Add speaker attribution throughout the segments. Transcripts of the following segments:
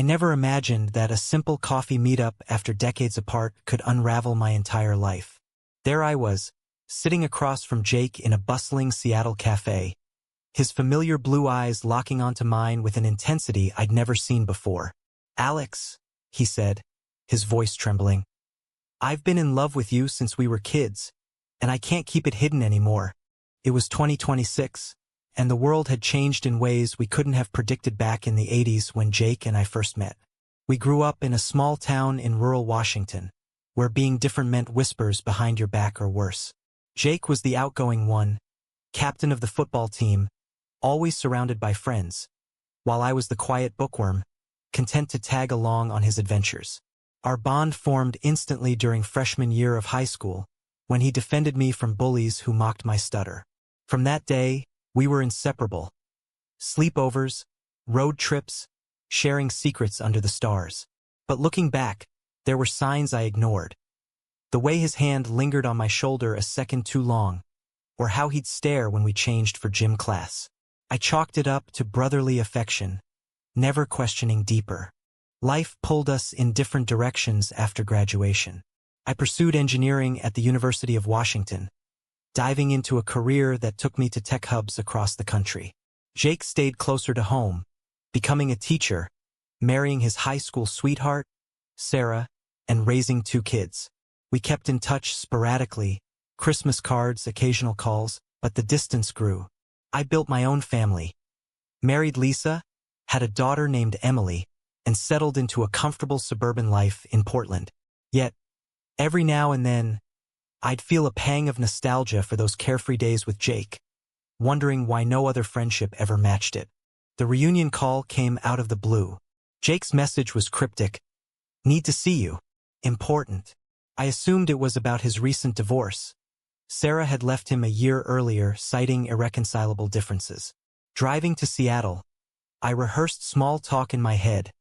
Speaker 1: I never imagined that a simple coffee meetup after decades apart could unravel my entire life. There I was, sitting across from Jake in a bustling Seattle cafe, his familiar blue eyes locking onto mine with an intensity I'd never seen before. "Alex," he said, his voice trembling, "I've been in love with you since we were kids, and I can't keep it hidden anymore." It was 2026, and the world had changed in ways we couldn't have predicted back in the 80s when Jake and I first met. We grew up in a small town in rural Washington, where being different meant whispers behind your back or worse. Jake was the outgoing one, captain of the football team, always surrounded by friends, while I was the quiet bookworm, content to tag along on his adventures. Our bond formed instantly during freshman year of high school, when he defended me from bullies who mocked my stutter. From that day, we were inseparable. Sleepovers, road trips, sharing secrets under the stars. But looking back, there were signs I ignored. The way his hand lingered on my shoulder a second too long, or how he'd stare when we changed for gym class. I chalked it up to brotherly affection, never questioning deeper. Life pulled us in different directions after graduation. I pursued engineering at the University of Washington, diving into a career that took me to tech hubs across the country. Jake stayed closer to home, becoming a teacher, marrying his high school sweetheart, Sarah, and raising 2 kids. We kept in touch sporadically, Christmas cards, occasional calls, but the distance grew. I built my own family, married Lisa, had a daughter named Emily, and settled into a comfortable suburban life in Portland. Yet, every now and then, I'd feel a pang of nostalgia for those carefree days with Jake, wondering why no other friendship ever matched it. The reunion call came out of the blue. Jake's message was cryptic. "Need to see you. Important." I assumed it was about his recent divorce. Sarah had left him a year earlier, citing irreconcilable differences. Driving to Seattle, I rehearsed small talk in my head,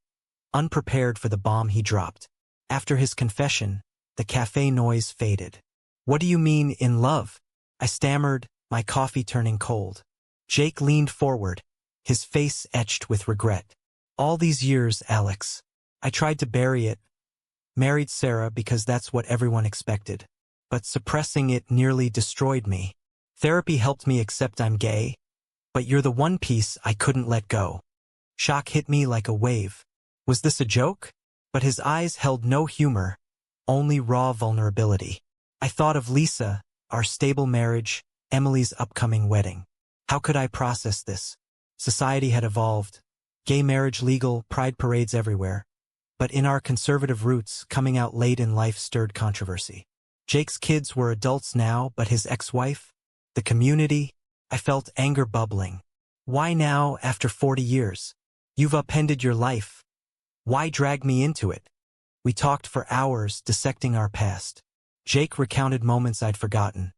Speaker 1: unprepared for the bomb he dropped. After his confession, the cafe noise faded. "What do you mean, in love?" I stammered, my coffee turning cold. Jake leaned forward, his face etched with regret. "All these years, Alex. I tried to bury it. Married Sarah because that's what everyone expected. But suppressing it nearly destroyed me. Therapy helped me accept I'm gay, but you're the one piece I couldn't let go." Shock hit me like a wave. Was this a joke? But his eyes held no humor, only raw vulnerability. I thought of Lisa, our stable marriage, Emily's upcoming wedding. How could I process this? Society had evolved. Gay marriage legal, pride parades everywhere. But in our conservative roots, coming out late in life stirred controversy. Jake's kids were adults now, but his ex-wife, the community, I felt anger bubbling. Why now, after 40 years? You've upended your life. Why drag me into it? We talked for hours, dissecting our past. Jake recounted moments I'd forgotten.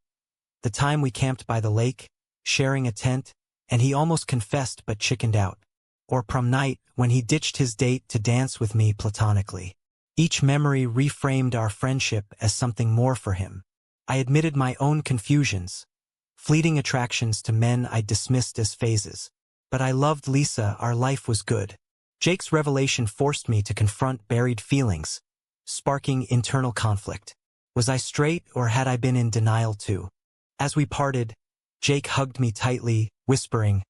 Speaker 1: The time we camped by the lake, sharing a tent, and he almost confessed but chickened out. Or prom night, when he ditched his date to dance with me platonically. Each memory reframed our friendship as something more for him. I admitted my own confusions, fleeting attractions to men I dismissed as phases. But I loved Lisa, our life was good. Jake's revelation forced me to confront buried feelings, sparking internal conflict. Was I straight, or had I been in denial too? As we parted, Jake hugged me tightly, whispering,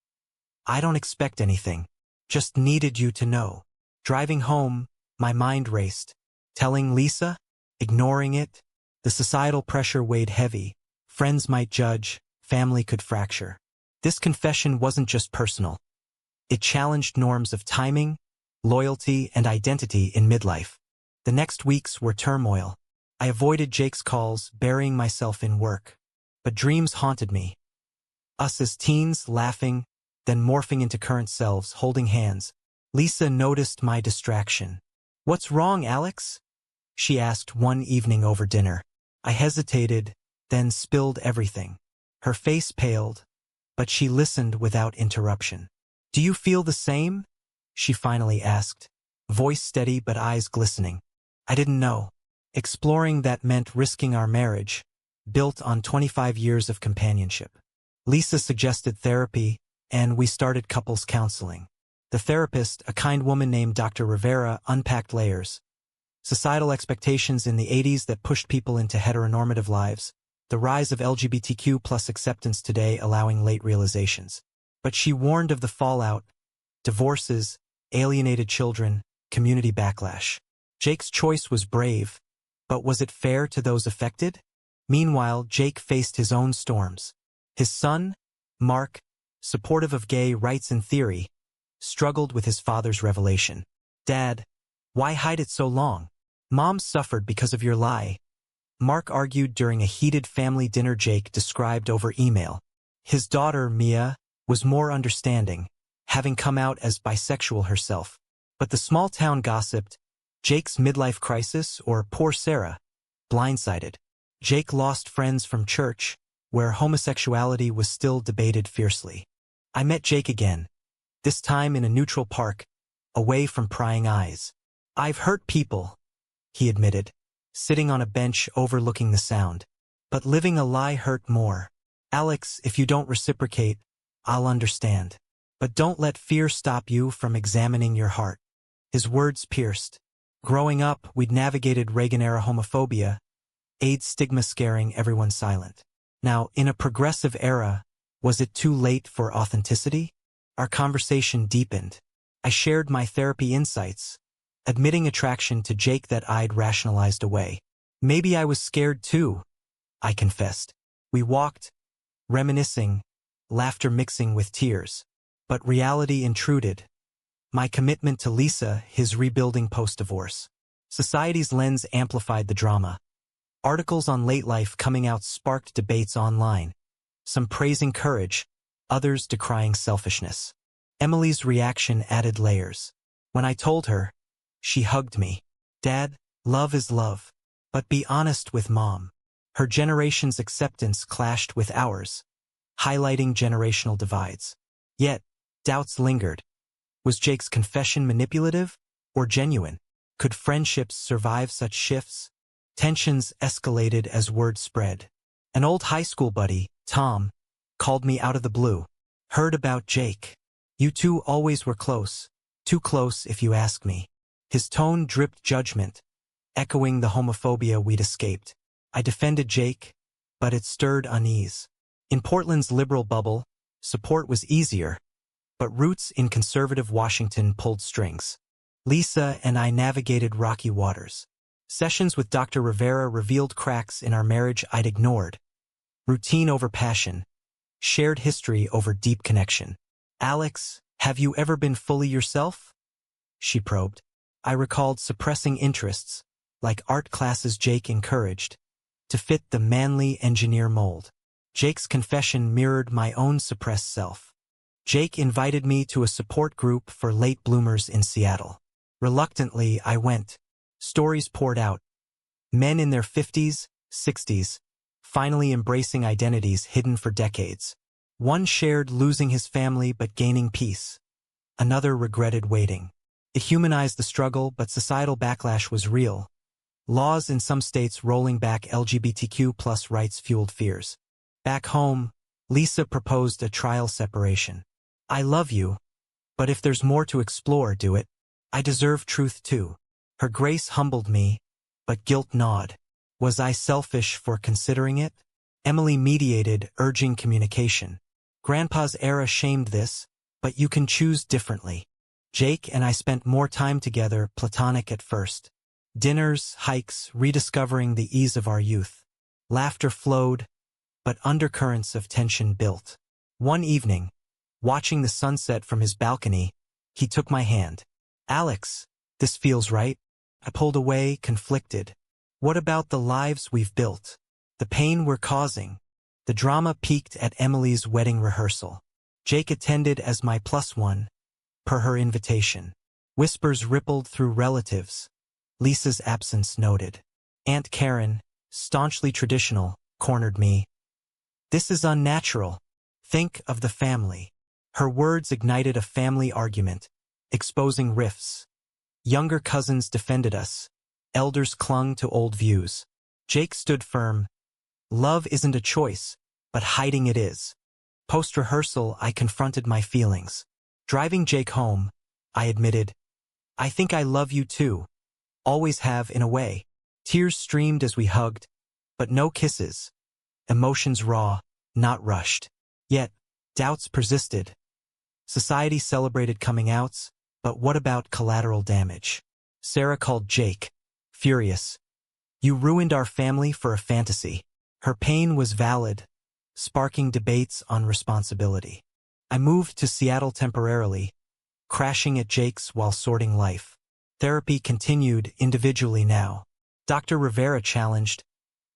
Speaker 1: "I don't expect anything. Just needed you to know." Driving home, my mind raced. Telling Lisa? Ignoring it? The societal pressure weighed heavy. Friends might judge, family could fracture. This confession wasn't just personal. It challenged norms of timing, loyalty, and identity in midlife. The next weeks were turmoil. I avoided Jake's calls, burying myself in work. But dreams haunted me. Us as teens, laughing, then morphing into current selves, holding hands. Lisa noticed my distraction. "What's wrong, Alex?" she asked one evening over dinner. I hesitated, then spilled everything. Her face paled, but she listened without interruption. "Do you feel the same?" she finally asked, voice steady but eyes glistening. I didn't know. Exploring that meant risking our marriage, built on 25 years of companionship. Lisa suggested therapy, and we started couples counseling. The therapist, a kind woman named Dr. Rivera, unpacked layers. Societal expectations in the 80s that pushed people into heteronormative lives. The rise of LGBTQ plus acceptance today allowing late realizations. But she warned of the fallout, divorces, alienated children, community backlash. Jake's choice was brave, but was it fair to those affected? Meanwhile, Jake faced his own storms. His son, Mark, supportive of gay rights in theory, struggled with his father's revelation. "Dad, why hide it so long? Mom suffered because of your lie," Mark argued during a heated family dinner Jake described over email. His daughter, Mia, was more understanding, having come out as bisexual herself. But the small town gossiped, Jake's midlife crisis, or poor Sarah, blindsided. Jake lost friends from church, where homosexuality was still debated fiercely. I met Jake again, this time in a neutral park, away from prying eyes. "I've hurt people," he admitted, sitting on a bench overlooking the sound. "But living a lie hurt more. Alex, if you don't reciprocate, I'll understand. But don't let fear stop you from examining your heart." His words pierced. Growing up, we'd navigated Reagan-era homophobia, AIDS stigma scaring everyone silent. Now, in a progressive era, was it too late for authenticity? Our conversation deepened. I shared my therapy insights, admitting attraction to Jake that I'd rationalized away. "Maybe I was scared too," I confessed. We walked, reminiscing, laughter mixing with tears. But reality intruded. My commitment to Lisa, his rebuilding post-divorce. Society's lens amplified the drama. Articles on late life coming out sparked debates online, some praising courage, others decrying selfishness. Emily's reaction added layers. When I told her, she hugged me. "Dad, love is love. But be honest with Mom." Her generation's acceptance clashed with ours, highlighting generational divides. Yet, doubts lingered. Was Jake's confession manipulative or genuine? Could friendships survive such shifts? Tensions escalated as word spread. An old high school buddy, Tom, called me out of the blue. "Heard about Jake. You two always were close. Too close if you ask me." His tone dripped judgment, echoing the homophobia we'd escaped. I defended Jake, but it stirred unease. In Portland's liberal bubble, support was easier, but roots in conservative Washington pulled strings. Lisa and I navigated rocky waters. Sessions with Dr. Rivera revealed cracks in our marriage I'd ignored. Routine over passion. Shared history over deep connection. "Alex, have you ever been fully yourself?" she probed. I recalled suppressing interests, like art classes Jake encouraged, to fit the manly engineer mold. Jake's confession mirrored my own suppressed self. Jake invited me to a support group for late bloomers in Seattle. Reluctantly, I went. Stories poured out. Men in their 50s, 60s, finally embracing identities hidden for decades. One shared losing his family but gaining peace. Another regretted waiting. It humanized the struggle, but societal backlash was real. Laws in some states rolling back LGBTQ plus rights fueled fears. Back home, Lisa proposed a trial separation. "I love you, but if there's more to explore, do it. I deserve truth too." Her grace humbled me, but guilt gnawed. Was I selfish for considering it? Emily mediated, urging communication. Grandpa's era shamed this, but you can choose differently. Jake and I spent more time together, platonic at first. Dinners, hikes, rediscovering the ease of our youth. Laughter flowed, but undercurrents of tension built. One evening, watching the sunset from his balcony, he took my hand. "Alex, this feels right." I pulled away, conflicted. What about the lives we've built? The pain we're causing? The drama peaked at Emily's wedding rehearsal. Jake attended as my +1, per her invitation. Whispers rippled through relatives. Lisa's absence noted. Aunt Karen, staunchly traditional, cornered me. "This is unnatural. Think of the family." Her words ignited a family argument, exposing rifts. Younger cousins defended us. Elders clung to old views. Jake stood firm. Love isn't a choice, but hiding it is. Post-rehearsal, I confronted my feelings. Driving Jake home, I admitted, I think I love you too. Always have in a way. Tears streamed as we hugged, but no kisses. Emotions raw, not rushed. Yet, doubts persisted. Society celebrated coming outs, but what about collateral damage? Sarah called Jake, furious. You ruined our family for a fantasy. Her pain was valid, sparking debates on responsibility. I moved to Seattle temporarily, crashing at Jake's while sorting life. Therapy continued individually now. Dr. Rivera challenged,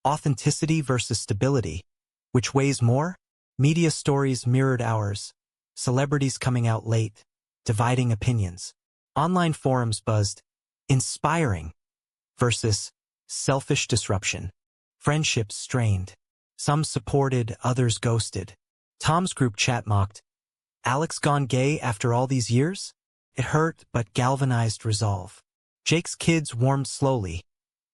Speaker 1: authenticity versus stability. Which weighs more? Media stories mirrored ours. Celebrities coming out late, dividing opinions. Online forums buzzed, inspiring versus selfish disruption. Friendships strained. Some supported, others ghosted. Tom's group chat mocked, Alex gone gay after all these years? It hurt, but galvanized resolve. Jake's kids warmed slowly.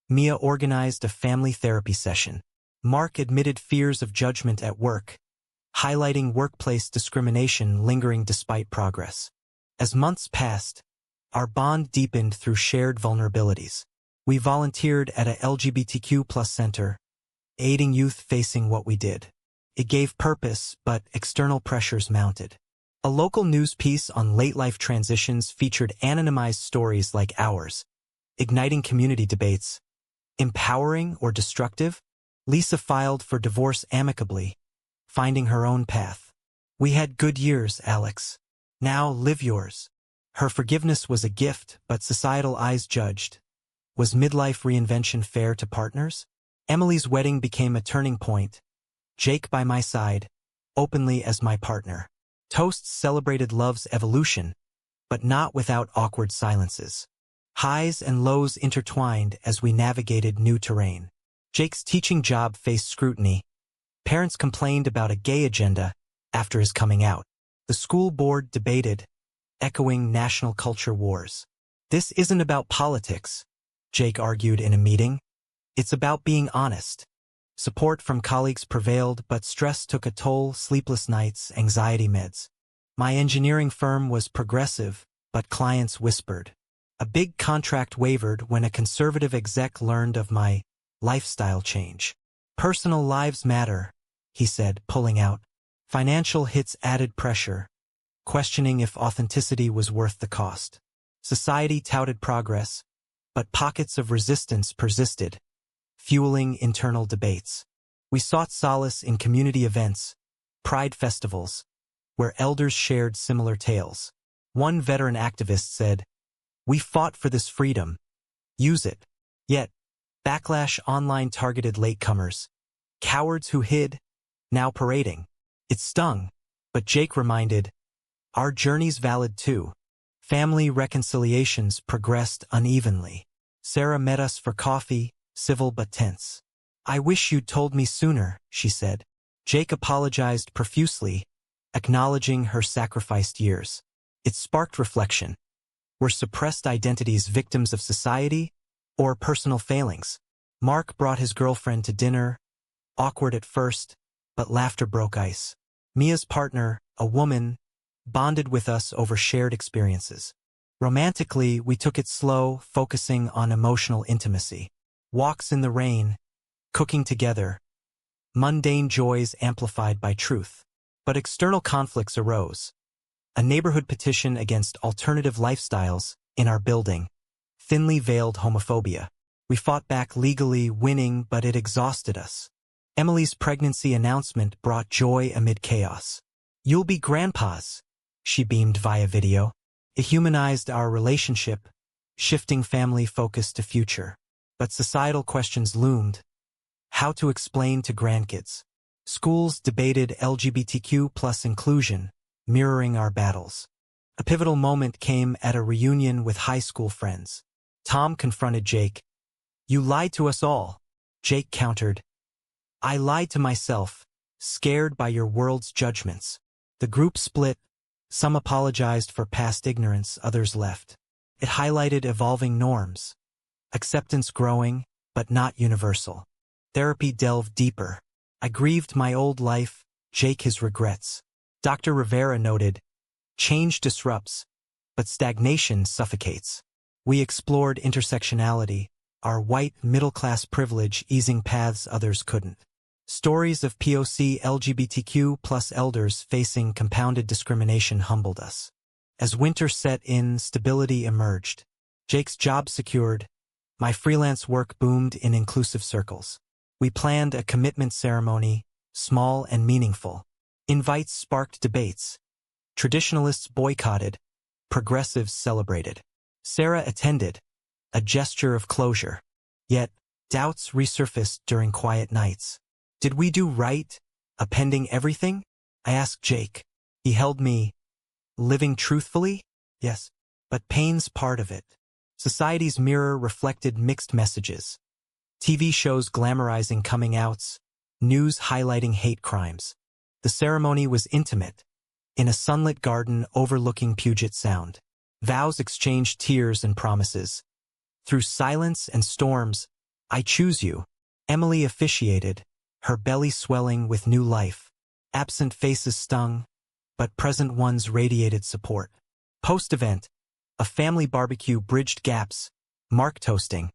Speaker 1: Mia organized a family therapy session. Mark admitted fears of judgment at work, highlighting workplace discrimination lingering despite progress. As months passed, our bond deepened through shared vulnerabilities. We volunteered at a LGBTQ+ center, aiding youth facing what we did. It gave purpose, but external pressures mounted. A local news piece on late-life transitions featured anonymized stories like ours, igniting community debates. Empowering or destructive? Lisa filed for divorce amicably, finding her own path. We had good years, Alex. Now live yours. Her forgiveness was a gift, but societal eyes judged. Was midlife reinvention fair to partners? Emily's wedding became a turning point. Jake by my side, openly as my partner. Toasts celebrated love's evolution, but not without awkward silences. Highs and lows intertwined as we navigated new terrain. Jake's teaching job faced scrutiny. Parents complained about a gay agenda after his coming out. The school board debated, echoing national culture wars. This isn't about politics, Jake argued in a meeting. It's about being honest. Support from colleagues prevailed, but stress took a toll, sleepless nights, anxiety meds. My engineering firm was progressive, but clients whispered. A big contract wavered when a conservative exec learned of my lifestyle change. Personal lives matter, he said, pulling out. Financial hits added pressure, questioning if authenticity was worth the cost. Society touted progress, but pockets of resistance persisted, fueling internal debates. We sought solace in community events, pride festivals, where elders shared similar tales. One veteran activist said, "We fought for this freedom. Use it." Yet, backlash online targeted latecomers. Cowards who hid, now parading. It stung, but Jake reminded, our journey's valid too. Family reconciliations progressed unevenly. Sarah met us for coffee, civil but tense. I wish you'd told me sooner, she said. Jake apologized profusely, acknowledging her sacrificed years. It sparked reflection. Were suppressed identities victims of society or personal failings? Mark brought his girlfriend to dinner, awkward at first, but laughter broke ice. Mia's partner, a woman, bonded with us over shared experiences. Romantically, we took it slow, focusing on emotional intimacy. Walks in the rain, cooking together, mundane joys amplified by truth. But external conflicts arose. A neighborhood petition against alternative lifestyles in our building, thinly veiled homophobia. We fought back legally, winning, but it exhausted us. Emily's pregnancy announcement brought joy amid chaos. You'll be grandpas, she beamed via video. It humanized our relationship, shifting family focus to future. But societal questions loomed. How to explain to grandkids? Schools debated LGBTQ+ inclusion, mirroring our battles. A pivotal moment came at a reunion with high school friends. Tom confronted Jake. You lied to us all. Jake countered. I lied to myself, scared by your world's judgments. The group split. Some apologized for past ignorance, others left. It highlighted evolving norms. Acceptance growing, but not universal. Therapy delved deeper. I grieved my old life, Jake his regrets. Dr. Rivera noted, change disrupts, but stagnation suffocates. We explored intersectionality, our white middle-class privilege easing paths others couldn't. Stories of POC LGBTQ+ elders facing compounded discrimination humbled us. As winter set in, stability emerged. Jake's job secured. My freelance work boomed in inclusive circles. We planned a commitment ceremony, small and meaningful. Invites sparked debates. Traditionalists boycotted. Progressives celebrated. Sarah attended, a gesture of closure. Yet, doubts resurfaced during quiet nights. Did we do right, appending everything? I asked Jake. He held me. Living truthfully? Yes, but pain's part of it. Society's mirror reflected mixed messages. TV shows glamorizing coming outs, news highlighting hate crimes. The ceremony was intimate, in a sunlit garden overlooking Puget Sound. Vows exchanged tears and promises. Through silence and storms, I choose you. Emily officiated, her belly swelling with new life. Absent faces stung, but present ones radiated support. Post-event, a family barbecue bridged gaps, mark toasting,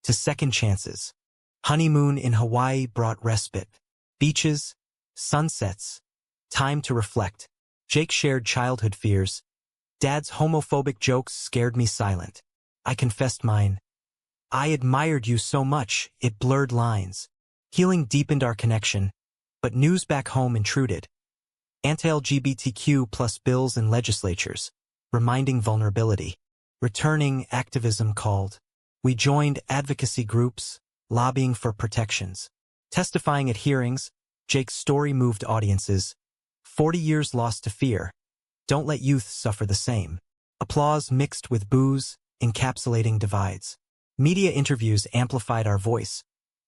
Speaker 1: to second chances. Honeymoon in Hawaii brought respite. Beaches, sunsets, time to reflect. Jake shared childhood fears. Dad's homophobic jokes scared me silent. I confessed mine. I admired you so much, it blurred lines. Healing deepened our connection, but news back home intruded. Anti-LGBTQ+ bills in legislatures, reminding vulnerability. Returning activism called. We joined advocacy groups, lobbying for protections. Testifying at hearings, Jake's story moved audiences. 40 years lost to fear. Don't let youth suffer the same. Applause mixed with boos, encapsulating divides. Media interviews amplified our voice,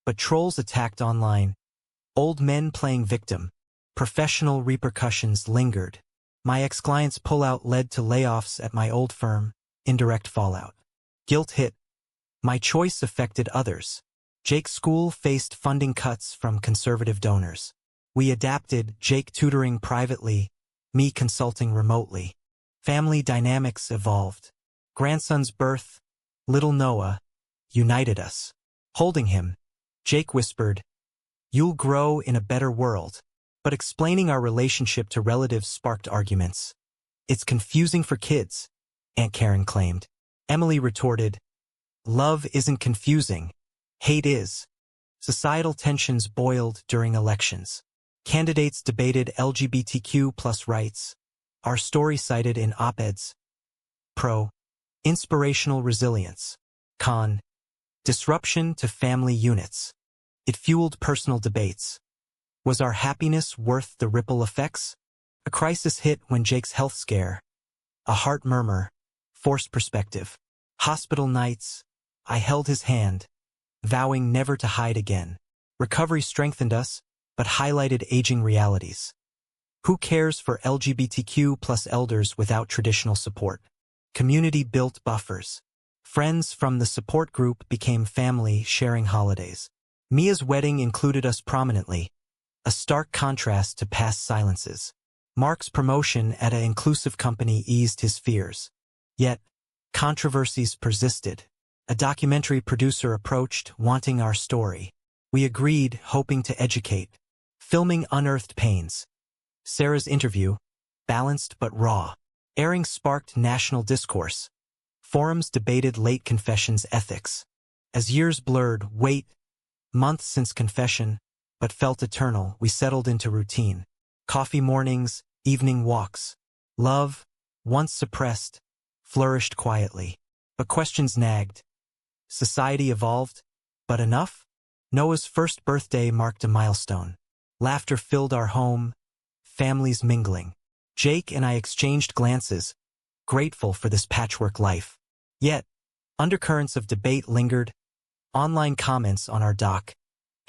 Speaker 1: but trolls attacked online. Old men playing victim. Professional repercussions lingered. My ex-client's pullout led to layoffs at my old firm, indirect fallout. Guilt hit. My choice affected others. Jake's school faced funding cuts from conservative donors. We adapted, Jake tutoring privately, me consulting remotely. Family dynamics evolved. Grandson's birth, little Noah, united us. Holding him, Jake whispered, "You'll grow in a better world." But explaining our relationship to relatives sparked arguments. "It's confusing for kids," Aunt Karen claimed. Emily retorted, "Love isn't confusing. Hate is." Societal tensions boiled during elections. Candidates debated LGBTQ+ rights. Our story cited in op-eds. Pro. Inspirational resilience. Con. Disruption to family units. It fueled personal debates. Was our happiness worth the ripple effects? A crisis hit when Jake's health scare. A heart murmur. Forced perspective. Hospital nights. I held his hand, vowing never to hide again. Recovery strengthened us, but highlighted aging realities. Who cares for LGBTQ+ elders without traditional support? Community built buffers. Friends from the support group became family, sharing holidays. Mia's wedding included us prominently, a stark contrast to past silences. Mark's promotion at an inclusive company eased his fears. Yet, controversies persisted. A documentary producer approached, wanting our story. We agreed, hoping to educate. Filming unearthed pains. Sarah's interview, balanced but raw. Airing sparked national discourse. Forums debated late confession's ethics. As years blurred, months since confession, but felt eternal, we settled into routine. Coffee mornings, evening walks. Love, once suppressed, flourished quietly. But questions nagged. Society evolved, but enough? Noah's first birthday marked a milestone. Laughter filled our home, families mingling. Jake and I exchanged glances, grateful for this patchwork life. Yet, undercurrents of debate lingered. Online comments on our doc.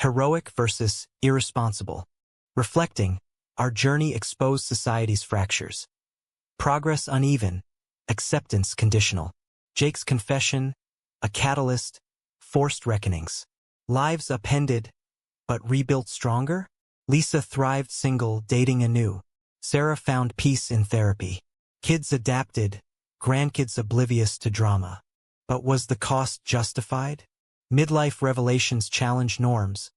Speaker 1: Heroic versus irresponsible. Reflecting, our journey exposed society's fractures. Progress uneven, acceptance conditional. Jake's confession, a catalyst, forced reckonings. Lives upended, but rebuilt stronger? Lisa thrived single, dating anew. Sarah found peace in therapy. Kids adapted, grandkids oblivious to drama. But was the cost justified? Midlife revelations challenge norms,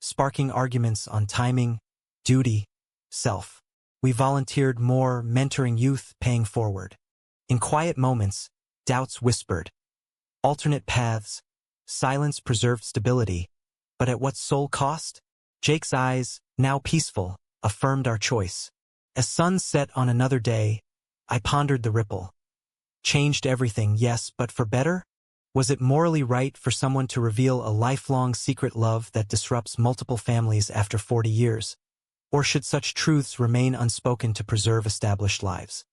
Speaker 1: sparking arguments on timing, duty, self. We volunteered more, mentoring youth, paying forward. In quiet moments, doubts whispered. Alternate paths, silence preserved stability. But at what sole cost? Jake's eyes, now peaceful, affirmed our choice. As sun set on another day, I pondered the ripple. Changed everything, yes, but for better? Was it morally right for someone to reveal a lifelong secret love that disrupts multiple families after 40 years? Or should such truths remain unspoken to preserve established lives?